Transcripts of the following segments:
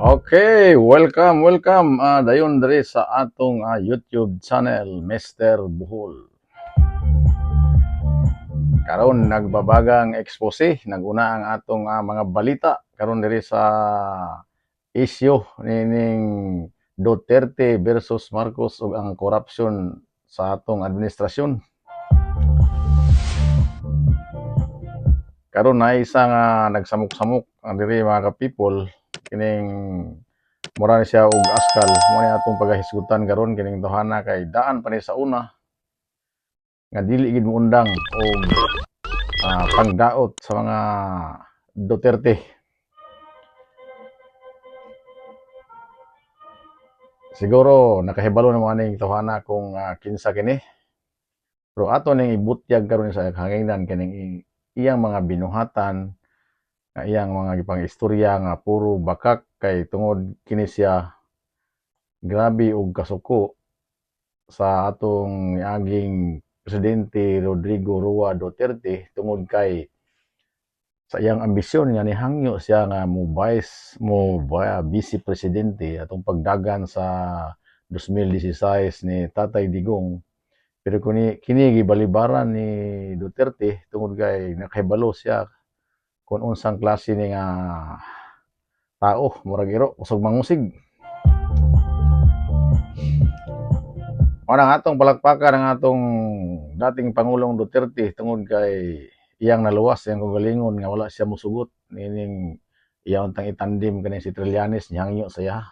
Okay, welcome dayon diri sa atong YouTube channel, Mr. Buhol. Karon nagbabagang expose, naguna ang atong mga balita karon diri sa issue nining Duterte versus Marcos ug ang corruption sa atong administrasyon. Karon na isa nga nagsamok-samok ang diri mga ka-people kining mura ni siya og askal mo ni atong pagahisgutan karon kining duhana kay daan pa ni sa una nga dili gid mo undang og pangdaot sa mga Duterte. Siguro nakahibalo na mo aning duhana kung kinsa kini. Pero ato ning ibutyag karon sa hanginan kining iyang mga binuhatan nga iyang mga gipang istorya nga puro bakak kay tungod kini siya grabe og kasuko sa atong niaging presidente Rodrigo Roa Duterte tungod kay sa iyang ambisyon nga nihangyo siya nga vice presidente atong pagdagan sa 2016 ni Tatay Digong. Pero kini gibalibaran ni Duterte tungod kay nakahibalo siya kung unsang klase ni nga tao, murag iro usog mangusig. Mao nang atong palakpakan ang atong dating Pangulong Duterte tungod kay iyang naluwas iyang kagalingon nga wala siya mosugot nining iyang untang itandim kani si Trillanes nihangyo saya.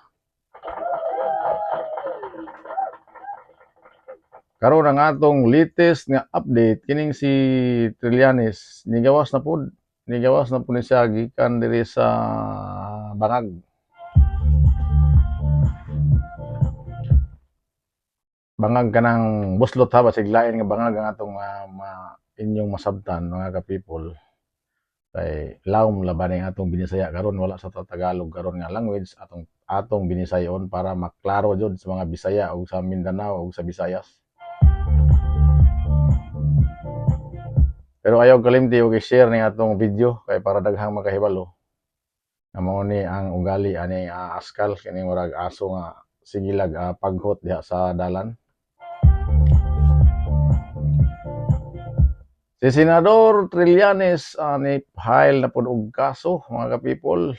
Karon ang atong latest nga update kining si Trillanes nigawas na pud ni siya gikan diri sa bangag. Bangag kanang buslot ha basig lain nga bangag ang atong inyong masabtan mga ka-people. Kay lawom laban ang atong binisaya karon wala sa Tagalog karon nga language atong binisayon para maklaro jud sa mga Bisaya ug sa Mindanao ug sa Visayas. Pero ayaw kalimti og i-share ning atong video kay para daghang makahibalo. Nga mao ni ang ugali ani askal kini murag aso nga sigilag paghot diha sa dalan. Si Senador Trillanes ni file na pud og kaso mga ka-people.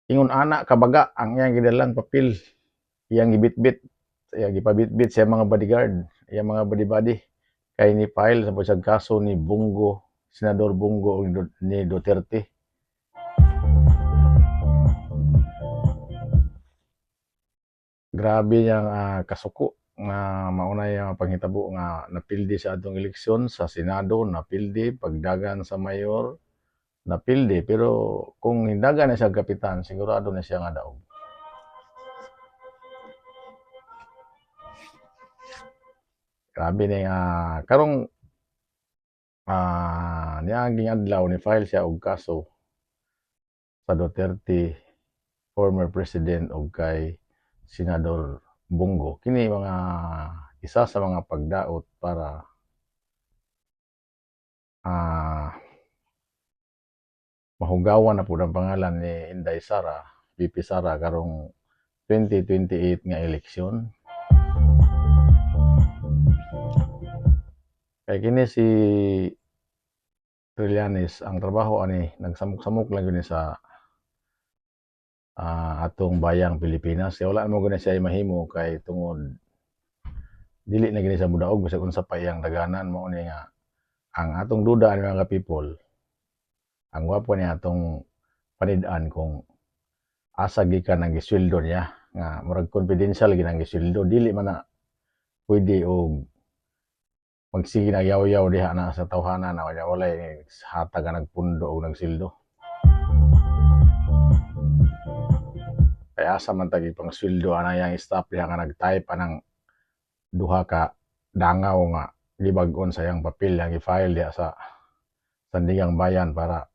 Ingon ana kabaga ang iyang gidalang papel. Iyang gibitbit, iyang gipabitbit sa mga bodyguard, iyang mga body-body kay ni file sa pud kaso ni Bongo, Senador Bongo ni Duterte. Grabe yang kasuko nga maunay panghitabo nga napildi sa atong eleksyon sa Senado, napildi pagdagan sa mayor, napildi pero kung hindagan na siya kapitan sigurado na siya nga daog. Grabe ni karong niaging adlaw ni file siya og kaso sa Duterte, former president og kay Senador Bongo. Kini mga isa sa mga pagdaot para mahugawan na pud ang pangalan ni Inday Sara, VP Sara karong 2028 nga eleksyon. Kay kini si Trillanes ang trabaho ani nagsamok-samok lang yun sa atong bayang Pilipinas. Kaya wala mo gani siya mahimo kay tungod dili na gani sa mudaog bisag unsa pa iyang daganan mao ni nga ang atong duda ni mga people ang wapo ni atong panid-an kung asa gikan ang gisweldo niya nga murag confidential gid ang gisweldo dili man na pwede og magsige na yaw-yaw diha na sa tawhana na walay hatag nga nagpundo og nagsildo. Kaya asa man tagi pang sweldo ana yang staff diha nga nag-type anang duha ka dangaw nga gibag-on sa iyang papel yang i-file diha sa sandigang bayan para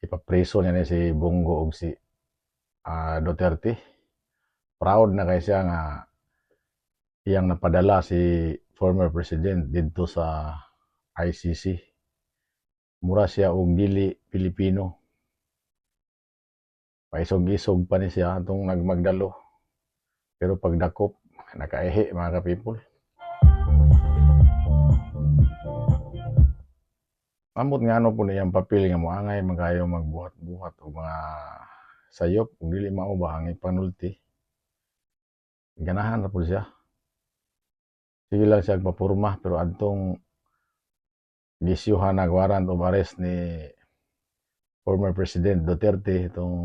ipapreso niya ni si Bongo ug si Duterte. Proud na kay siya nga iyang napadala si former president didto sa ICC. Mura siya og dili Pilipino. paisog-isog pa ni siya itong nagmagdalo. Pero pagdakop, nakaihi mga ka-people. Ambot nga ano po niyang papel nga moangay magayo magbuhat-buhat o mga sayop kung dili mao ba ang ipanulti. Ganahan na po siya. Sige lang siya papurma pero adtong gisyuhan na warrant of arrest ni former President Duterte itong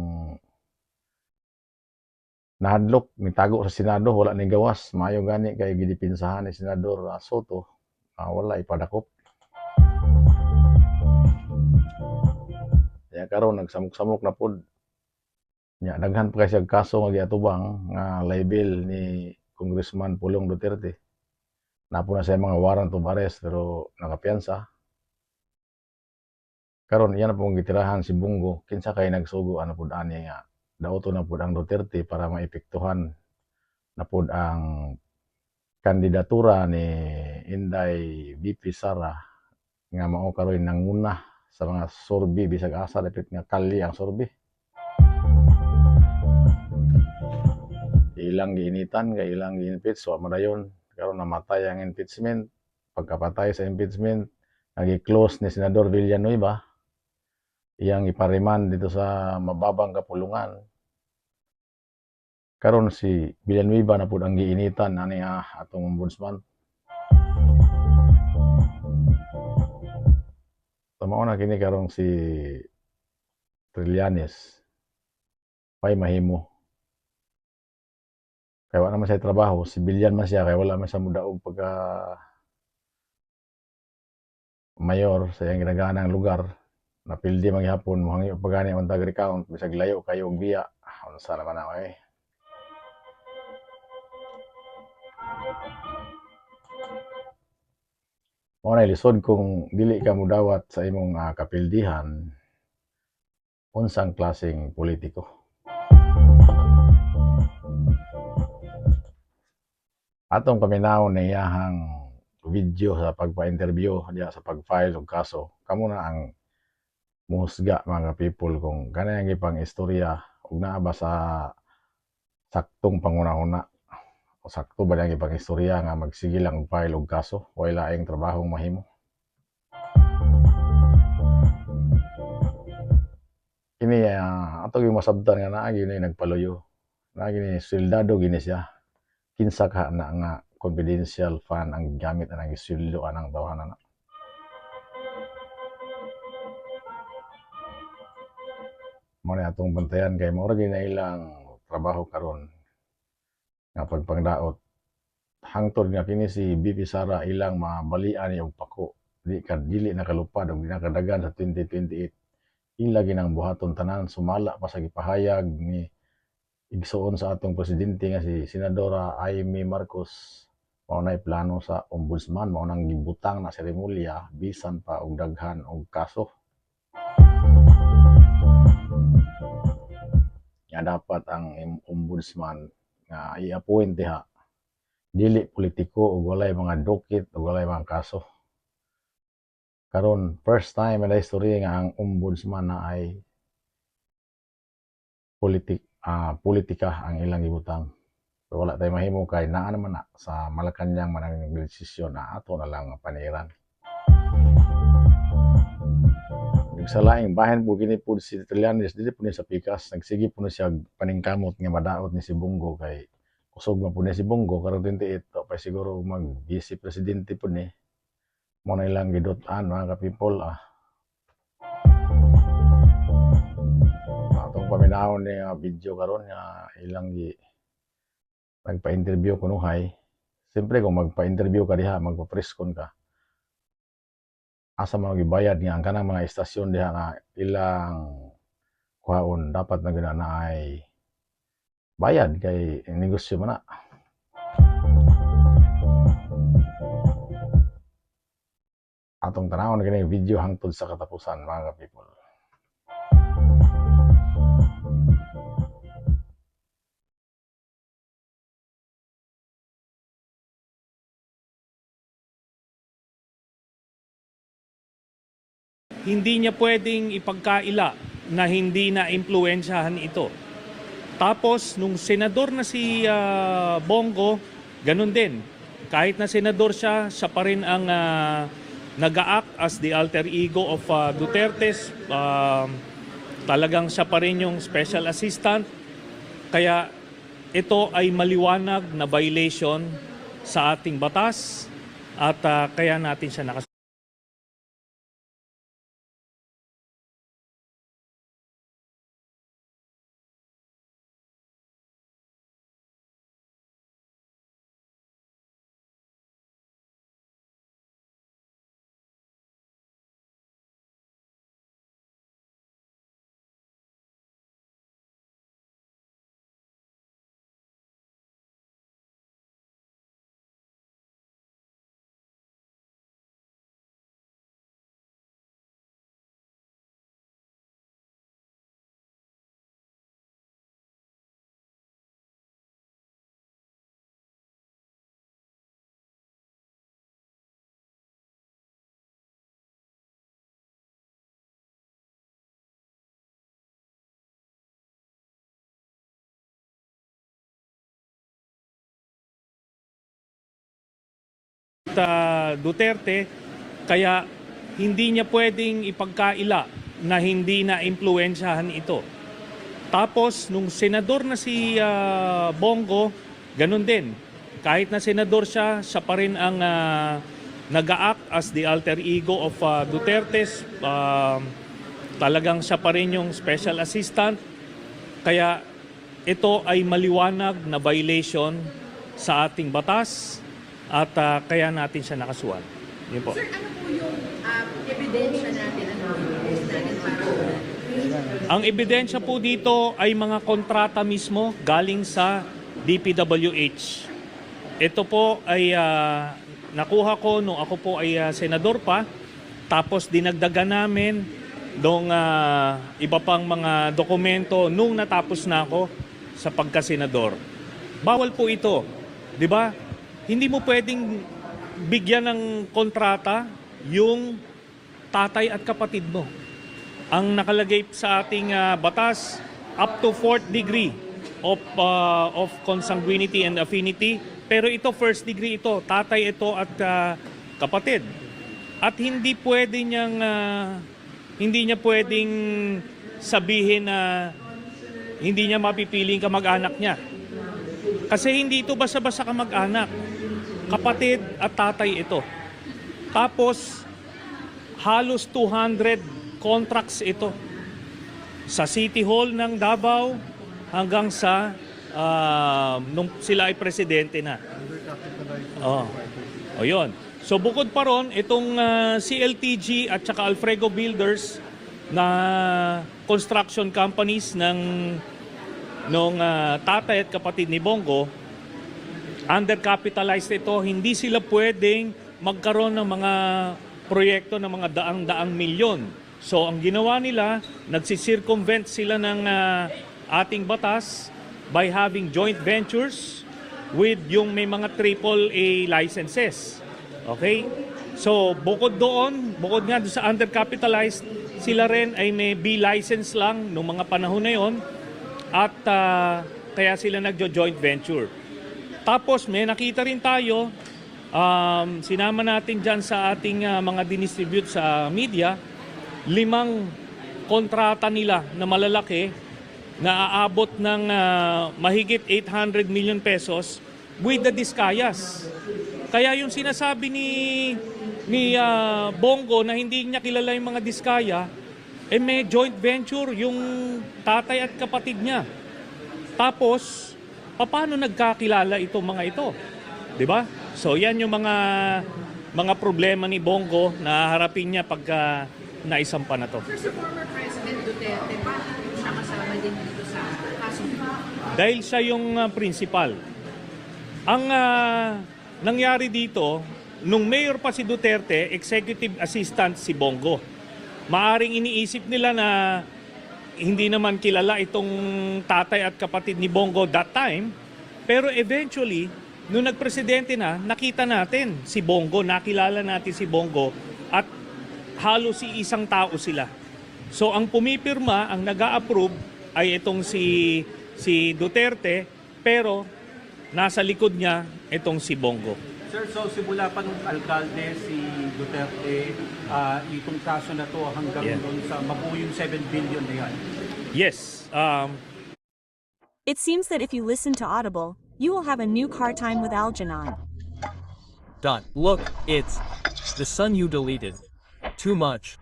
nahadlok ni tago sa Senado wala ni gawas maayo gani kay gidipinsahan ni Senador Soto wala ipadakop. Kaya karon nagsamok-samok na pud. Nya daghan pa kay siya kaso nga giatubang nga libel ni Congressman Pulong Duterte. Napo na siya mga warrant of arrest pero nakapiyansa. Karon iyan na pong gitirahan si Bungo kinsa kay nagsugo ano pud ani nga daoto na pud ang Duterte para maepektuhan na pud ang kandidatura ni Inday VP Sara nga mao karon nanguna sa mga sorbi bisag asa dapat nga kali ang sorbi. Ilang giinitan kay ilang gi-impeach wa madayon karon namatay ang impeachment. Pagkapatay sa impeachment nagi-close ni Senador Villanueva iyang ipariman dito sa mababang kapulungan. Karon si Villanueva na pud ang giinitan ani atong ombudsman. Mao na kini karong si Trillanes pay mahimo. Kaya wala naman siya trabaho, civilian man siya, kaya wala man siya mudaog pagka mayor sa iyang ginaganang lugar. Napildi manghihapon, muhangi pagani ang tag recount, bisag layo kayo og biya. Unsa naman na eh. Mao na lisod kung dili ka mudawat sa imong kapildihan, unsang klaseng politiko. Atong paminawon na iyahang video sa pagpa-interview diya sa pag-file og kaso. Kamo na ang muhusga mga people kung kanang gipang istorya ug naa ba sa saktong pangunahuna o sakto ba lang gipang istorya nga magsige lang og file og kaso wala laing trabahong mahimo. Kini ato gyud masabtan nga naa gyud ni nagpaluyo. Naa gyud ni swildado gini siya. Kinsa ka na nga confidential fund ang gamit anang isuldo anang tawanan na. Mao ni atong bantayan kay mao ra gyud na ilang trabaho karon nga pagpangdaot. Hangtod nga kini si VP Sara ilang mabalian ni og pako. Dili nakalupad og nakadagan sa 2028. Ila ginang buhaton tanan sumala pa sa gipahayag ni igsuon sa atong presidente nga si Senadora Amy Marcos. Mao nay plano sa ombudsman, mao nang gibutang na seremolya bisan pa og daghan og kaso. Nga dapat ang ombudsman nga i-appoint diha dili politiko ug walay mga dokit ug walay mga kaso. Karon first time na history nga ang ombudsman na ay politika ang ilang gibutang. So, wala tayo mahimo kay naa naman na sa Malacañang manang desisyon na ato na lang paniran. Sa laing bahin po gini po si Trillanes dili po ni sa pikas nagsige po siya paningkamot nga madaot ni si Bungo kay kusog man po ni si Bungo karon 28 pa siguro mag vice presidente po ni mo na ilang gidutan mga ka-people atong paminahon ni video karon nga ilang nagpa-interview kunuhay. Siyempre kung magpa-interview ka diha, magpa-preskon ka. Asa man gibayad nga ang kanang mga istasyon diha nga ilang kuhaon dapat na gina na ay bayad kay negosyo man na. Atong tanawon kini video hangtod sa katapusan mga people. Hindi niya pwedeng ipagkaila na hindi na impluwensyahan ito Tapos, nung senador na si Bongo, ganun din. Kahit na senador siya, siya pa rin ang nag-a-act as the alter ego of Duterte's. Talagang siya pa rin yung special assistant. Kaya ito ay maliwanag na violation sa ating batas at kaya natin siya nakasuhan. Duterte, kaya hindi niya pwedeng ipagkaila na hindi na impluwensyahan ito. Tapos nung senador na si Bongo, ganun din. Kahit na senador siya, siya pa rin ang nag-a-act as the alter ego of Duterte's. Talagang siya pa rin yung special assistant. Kaya ito ay maliwanag na violation sa ating batas at kaya natin siya nakasuhan. Yun po. Sir, ano po yung ebidensya natin? Ano po yung natin para? Ang ebidensya po dito ay mga kontrata mismo galing sa DPWH. Ito po ay nakuha ko nung ako po ay senador pa. Tapos dinagdagan namin nung iba pang mga dokumento nung natapos na ako sa pagkasenador. Bawal po ito, 'di ba? Hindi mo pwedeng bigyan ng kontrata yung tatay at kapatid mo. Ang nakalagay sa ating batas, up to 4th degree of consanguinity and affinity. Pero ito, first degree ito. Tatay ito at kapatid. At hindi niya pwedeng sabihin na hindi niya mapipiling kamag-anak niya. Kasi hindi ito basta-basta kamag-anak. Kapatid at tatay ito. Tapos, halos 200 contracts ito. Sa City Hall ng Davao hanggang sa nung sila ay presidente na. O yun. So bukod pa ron, itong CLTG at saka Alfredo Builders na construction companies ng tatay at kapatid ni Bongo, undercapitalized ito, hindi sila pwedeng magkaroon ng mga proyekto ng mga daang-daang milyon. So ang ginawa nila, nagsisircumvent sila ng ating batas by having joint ventures with yung may mga AAA licenses. Okay? So bukod nga doon sa undercapitalized, sila rin ay may B license lang noong mga panahon na yon at kaya sila nagjo-joint venture. Tapos may nakita rin tayo, sinama natin dyan sa ating mga dinistribute sa media, 5 kontrata nila na malalaki na aabot ng mahigit 800 million pesos with the Discayas. Kaya yung sinasabi ni Bongo na hindi niya kilala yung mga Diskaya, may joint venture yung tatay at kapatid niya. Tapos, paano nagkakilala itong mga ito? 'Di ba? So yan yung mga problema ni Bongo na harapin niya pagka naisampa na to. Sir, sa former President Duterte, paano siya kasama din dito sa kaso? Dahil siya yung principal. Ang nangyari dito, nung mayor pa si Duterte, executive assistant si Bongo. Maaring iniisip nila na hindi naman kilala itong tatay at kapatid ni Bongo that time, pero eventually, nung nagpresidente na, nakita natin si Bongo, nakilala natin si Bongo, at halos si isang tao sila. So ang pumipirma, ang nag-a-approve ay itong si si Duterte, pero nasa likod niya itong si Bongo. Sir, so simula pa nung alkalde si Duterte, itong kaso na to hanggang doon sa mabuo yung 7 billion na yan. Yes, It seems that if you listen to Audible, you will have a new car time with Algernon. Look, it's the son you deleted. Too much.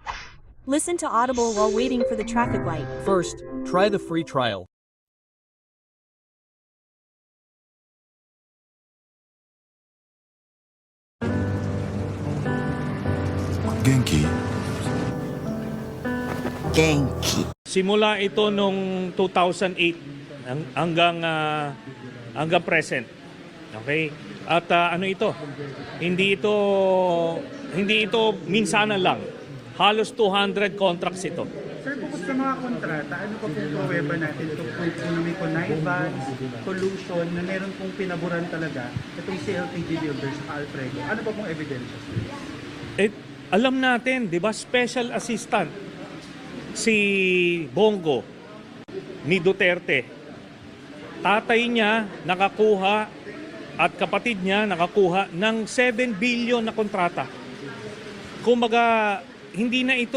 Listen to Audible while waiting for the traffic light. First, try the free trial. Genki. simula ito nung 2008 hanggang present. Okay? At ano ito? Hindi ito minsanan lang. Halos 200 contracts ito. Sir, bukod sa mga kontrata, ano pa pong pruweba natin kung may connivance, collusion, na meron pong pinaburan talaga itong CLTG Builders sa Alfredo? Ano pa pong ebidensya? Alam natin, di ba, special assistant si Bongo ni Duterte. Tatay niya nakakuha at kapatid niya nakakuha ng 7 billion na kontrata. Kumbaga, hindi na ito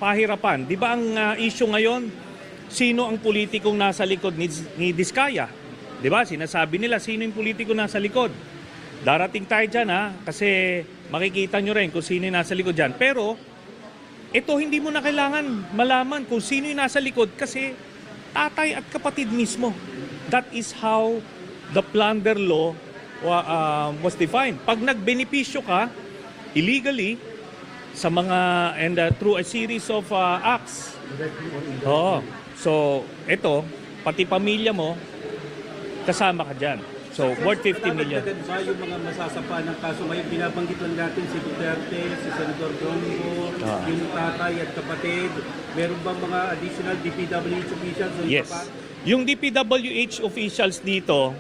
pahirapan. Di ba ang issue ngayon, sino ang politikong nasa likod ni Diskaya? Di ba? Sinasabi nila, sino yung politikong nasa likod? Darating tayo dyan kasi makikita nyo rin kung sino yung nasa likod dyan. Pero, ito hindi mo na kailangan malaman kung sino yung nasa likod kasi tatay at kapatid mismo. That is how the plunder law was defined. Pag nagbenepisyo ka illegally sa mga through a series of acts. Oo. So, ito, pati pamilya mo kasama ka diyan. So, worth 50 million. Dagdag ba yung mga masasapa ng kaso? May binabanggit lang natin si Duterte, si Senador Bongo, yung tatay at kapatid. Meron bang mga additional DPWH officials? Yes. Yung DPWH officials dito,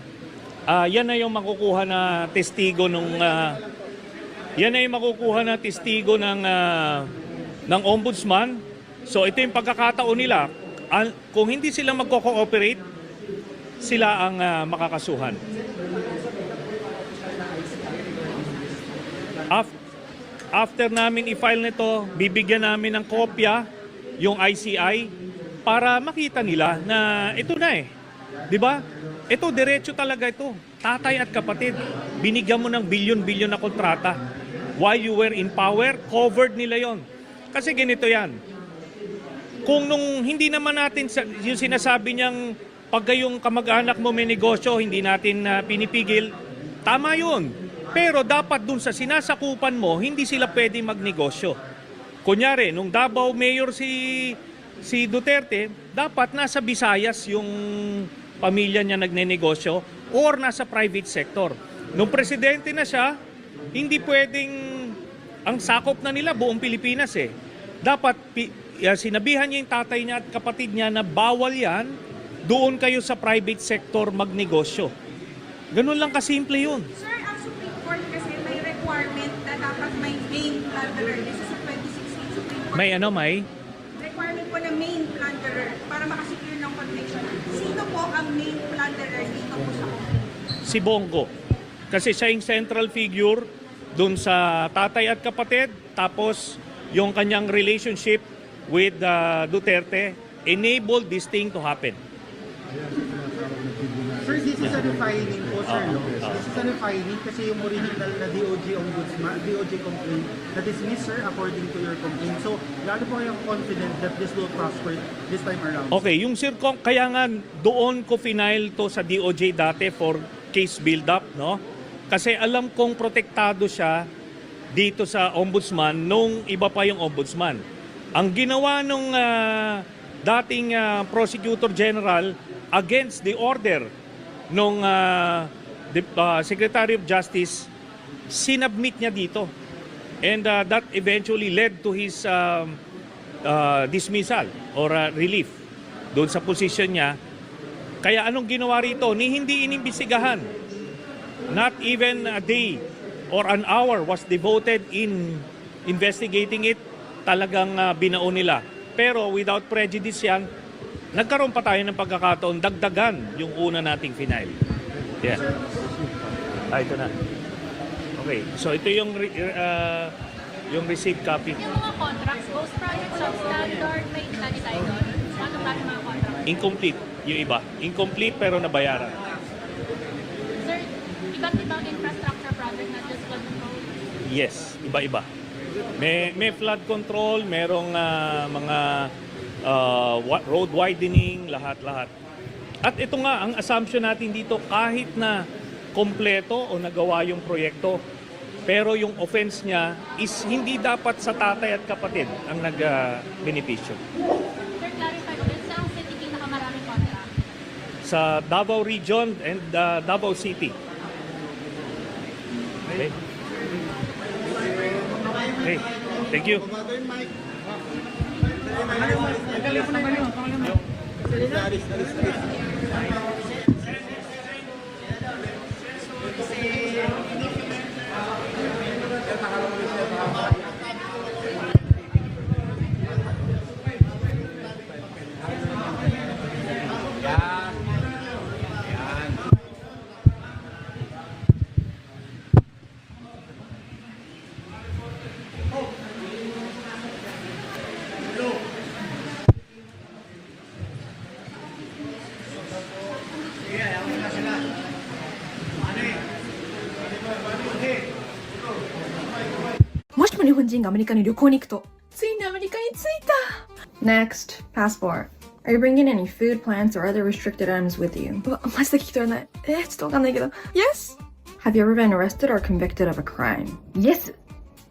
yan na yung makukuha na testigo ng ombudsman. So ito yung pagkakataon nila. Kung hindi sila magko-cooperate, sila ang makakasuhan. After namin i-file nito, bibigyan namin ng kopya yung ICI para makita nila na ito na eh. 'Di ba? Ito diretso talaga ito. Tatay at kapatid, binigyan mo ng bilyon-bilyon na kontrata. While you were in power, covered nila 'yon. Kasi ganito 'yan. Kung nung hindi naman natin yung sinasabi niyang pag yung kamag-anak mo may negosyo, hindi natin pinipigil, tama 'yun. Pero dapat dun sa sinasakupan mo, hindi sila pwedeng magnegosyo. Kunyari, nung Davao Mayor si Duterte, dapat nasa Visayas yung pamilya niya nagnenegosyo or nasa private sector. Nung presidente na siya, hindi pwedeng ang sakop na nila buong Pilipinas eh. Dapat sinabihan niya yung tatay niya at kapatid niya na bawal yan, doon kayo sa private sector magnegosyo. Ganun lang kasimple yun. Sir, ang Supreme Court kasi may requirement na dapat may main plunderer. This is a 2016 Supreme Court. May Requirement po na main plunderer para makasecure ng conviction. Sino po ang main plunderer dito po sa complaint? Si Bongo. Kasi siya yung central figure dun sa tatay at kapatid, tapos yung kanyang relationship with Duterte enabled this thing to happen. Sir, this is a refining po, sir. This is a refining kasi yung original na DOJ complaint na dismissed, sir, according to your complaint. So, lalo po kayong confident that this will prosper this time around? Okay, yung kaya nga doon ko final to sa DOJ dati for case build-up, no? Kasi alam kong protektado siya dito sa ombudsman nung iba pa yung ombudsman. Ang ginawa nung dating prosecutor general against the order nung Secretary of Justice, sinubmit niya dito. And that eventually led to his dismissal or relief doon sa position niya. Kaya anong ginawa rito? Hindi inimbestigahan. Not even a day or an hour was devoted in investigating it. Talagang binaon nila. Pero without prejudice yan, nagkaroon pa tayo ng pagkakataon dagdagan yung una nating final. Yeah. Ito na. Okay, so ito yung receipt copy. Yung mga contracts, ghost project, substandard, may study tayo doon. Ano ba yung mga contracts? Incomplete yung iba. Incomplete pero nabayaran. Sir, iba't ibang infrastructure project, not just flood control. Yes, iba-iba. May flood control, merong mga road widening, lahat-lahat. At ito nga, ang assumption natin dito, kahit na kompleto o nagawa yung proyekto, pero yung offense niya is hindi dapat sa tatay at kapatid ang nag-benepisyo. Sir, clarify ko, saan city pinakamaraming contract? Sa Davao Region and Davao City. Okay. Okay, thank you. Next, passport. Are you bringing any food, plants, or other restricted items with you? Yes? Have you ever been arrested or convicted of a crime? Yes.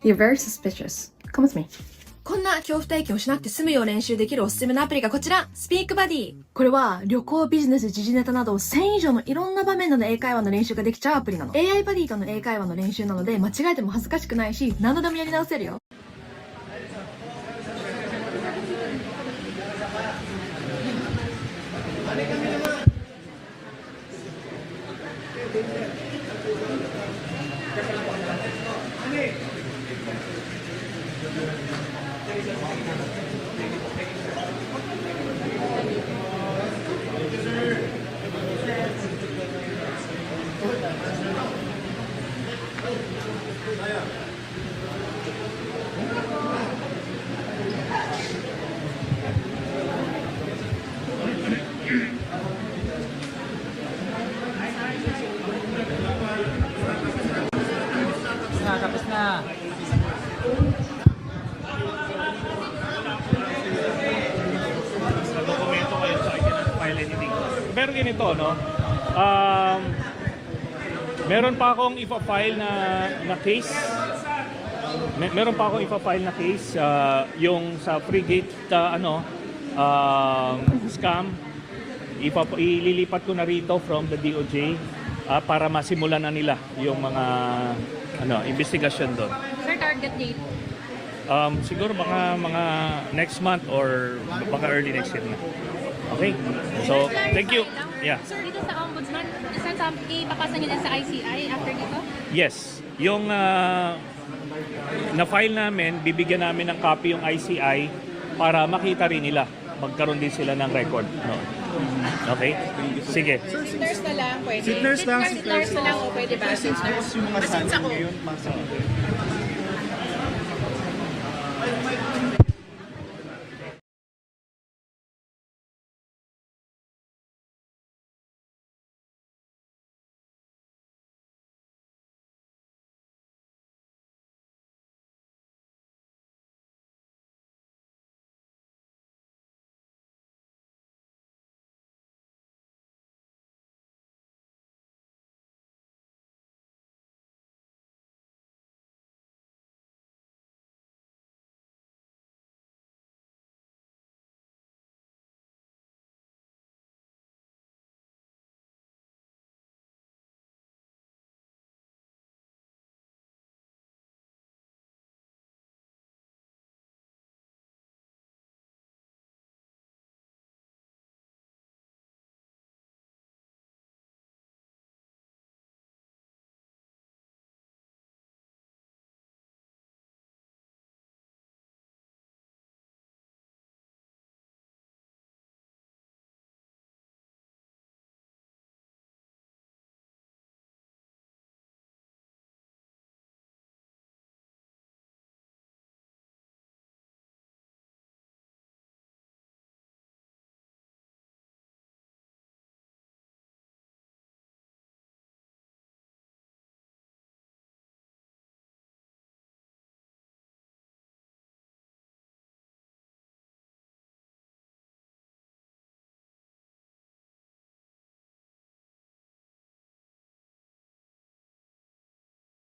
You're very suspicious. Come with me. こんな恐怖体験をしなくて済むよう練習できるおすすめのアプリがこちら、スピークバディ。これは旅行、ビジネス、時事ネタなど1000以上のいろんな場面での英会話の練習ができちゃうアプリなの。AI バディとの英会話の練習なので間違えても恥ずかしくないし、何度でもやり直せるよ。Tapos na. Sa dokumento kayo sa akin na file anything. Pero ganito, no? Meron pa akong ipa-file na case. Meron pa akong ipa-file na case yung sa Frigate scam. Ililipat ko na rito from the DOJ para masimulan na nila yung mga investigasyon doon. Sir, target date? Siguro mga next month or baka early next year na. Okay? So, thank you. Yeah. Sir, dito sa Ombudsman, ipapasa niyo din sa ICI after dito? Yes. Yung na-file namin, bibigyan namin ng copy yung ICI para makita rin nila. Magkaroon din sila ng record. No? Okay? Sige. Seat nurse na lang pwede. Seat nurse lang, Seat nurse na lang o pwede ba? Seat nurse. Yung mga sali ngayon,